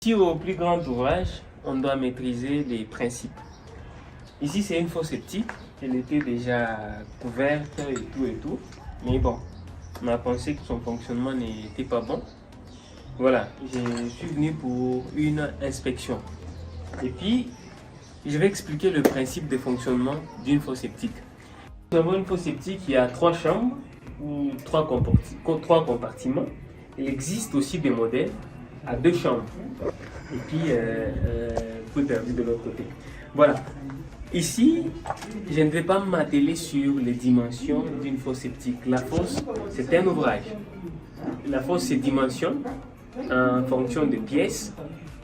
style au plus grand ouvrage, on doit maîtriser les principes. Ici, c'est une fosse septique. Elle était déjà couverte et tout. Mais bon, on a pensé que son fonctionnement n'était pas bon. Voilà, je suis venu pour une inspection. Et puis, je vais expliquer le principe de fonctionnement d'une fosse septique. Nous avons une fosse septique qui a 3 chambres ou 3 compartiments. Il existe aussi des modèles à 2 chambres. Et puis, peu perdu de l'autre côté. Voilà. Ici, je ne vais pas m'atteler sur les dimensions d'une fosse septique. La fosse, c'est un ouvrage. La fosse se dimensionne en fonction de pièces,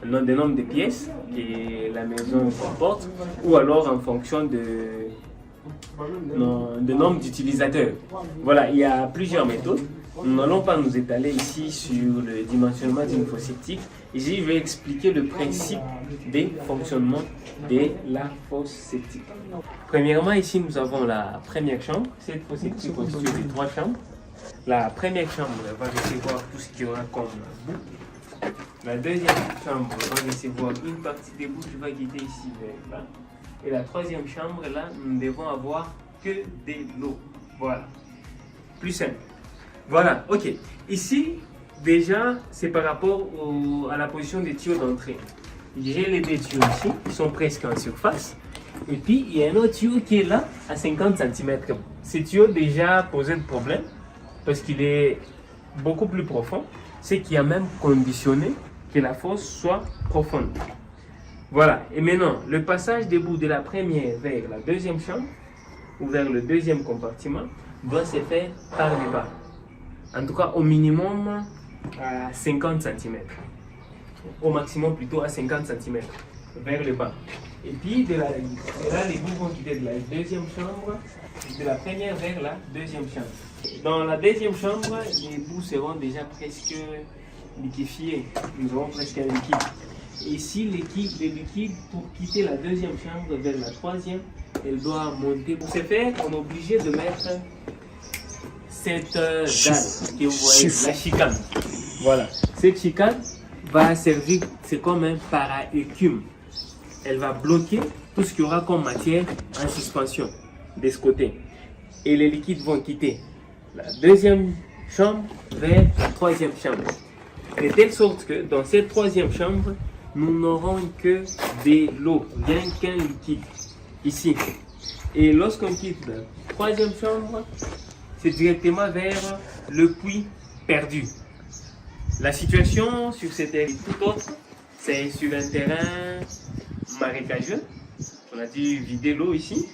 de nombre de pièces que la maison comporte, ou alors en fonction de nombre d'utilisateurs. Voilà, il y a plusieurs méthodes. Nous n'allons pas nous étaler ici sur le dimensionnement d'une fosse septique. Ici, je vais expliquer le principe des fonctionnements de la fosse septique. Premièrement, ici, nous avons la première chambre. Cette fosse septique constituée de 3 chambres. La première chambre va recevoir tout ce qu'il y aura comme boue. La deuxième chambre va recevoir une partie des boues qui va quitter ici vers là. Et la troisième chambre, là, nous ne devons avoir que de l'eau. Voilà. Plus simple. Voilà, ok. Ici, déjà, c'est par rapport à la position des tuyaux d'entrée. J'ai les 2 tuyaux ici, qui sont presque en surface. Et puis, il y a un autre tuyau qui est là, à 50 cm. Ce tuyau déjà posait de problème, parce qu'il est beaucoup plus profond. C'est qui a même conditionné que la fosse soit profonde. Voilà. Et maintenant, le passage des bouts de la première vers la deuxième chambre, ou vers le deuxième compartiment, doit se faire par le bas. En tout cas, au minimum à 50 cm. Au maximum plutôt à 50 cm vers le bas. Et puis, là, les bouts vont quitter de la deuxième chambre, de la première vers la deuxième chambre. Dans la deuxième chambre, les bouts seront déjà presque liquéfiés. Nous aurons presque un liquide. Et si le liquide, pour quitter la deuxième chambre vers la troisième, elle doit monter. Pour ce faire, on est obligé de mettre cette dalle que vous voyez, la chicane. Voilà. Cette chicane va servir, c'est comme un para-écume. Elle va bloquer tout ce qu'il y aura comme matière en suspension de ce côté. Et les liquides vont quitter la deuxième chambre vers la troisième chambre. De telle sorte que dans cette troisième chambre, nous n'aurons que de l'eau, rien qu'un liquide ici. Et lorsqu'on quitte la troisième chambre, c'est directement vers le puits perdu. La situation sur ce terrain est tout autre. C'est sur un terrain marécageux. On a dû vider l'eau ici.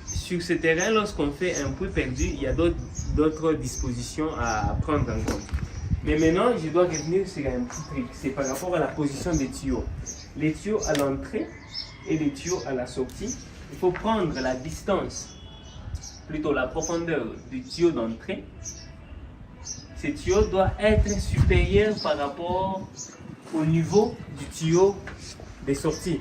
Sur ce terrain, lorsqu'on fait un puits perdu, il y a d'autres dispositions à prendre en compte. Mais maintenant, je dois revenir sur un petit truc. C'est par rapport à la position des tuyaux. Les tuyaux à l'entrée et les tuyaux à la sortie, il faut prendre la distance, plutôt la profondeur du tuyau d'entrée. Ce tuyau doit être supérieur par rapport au niveau du tuyau de sortie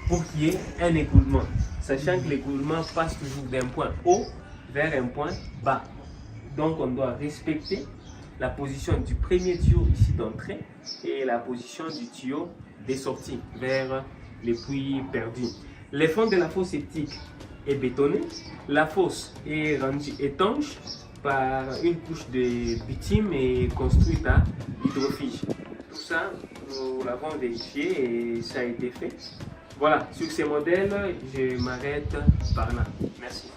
pour qu'il y ait un écoulement. Sachant que l'écoulement passe toujours d'un point haut vers un point bas. Donc on doit respecter la position du premier tuyau ici d'entrée et la position du tuyau de sortie vers les puits perdus. Le fond de la fosse septique est bétonné. La fosse est rendue étanche par une couche de bitume et construite à hydrofuge. Tout ça, nous l'avons vérifié et ça a été fait. Voilà, sur ces modèles, je m'arrête par là. Merci.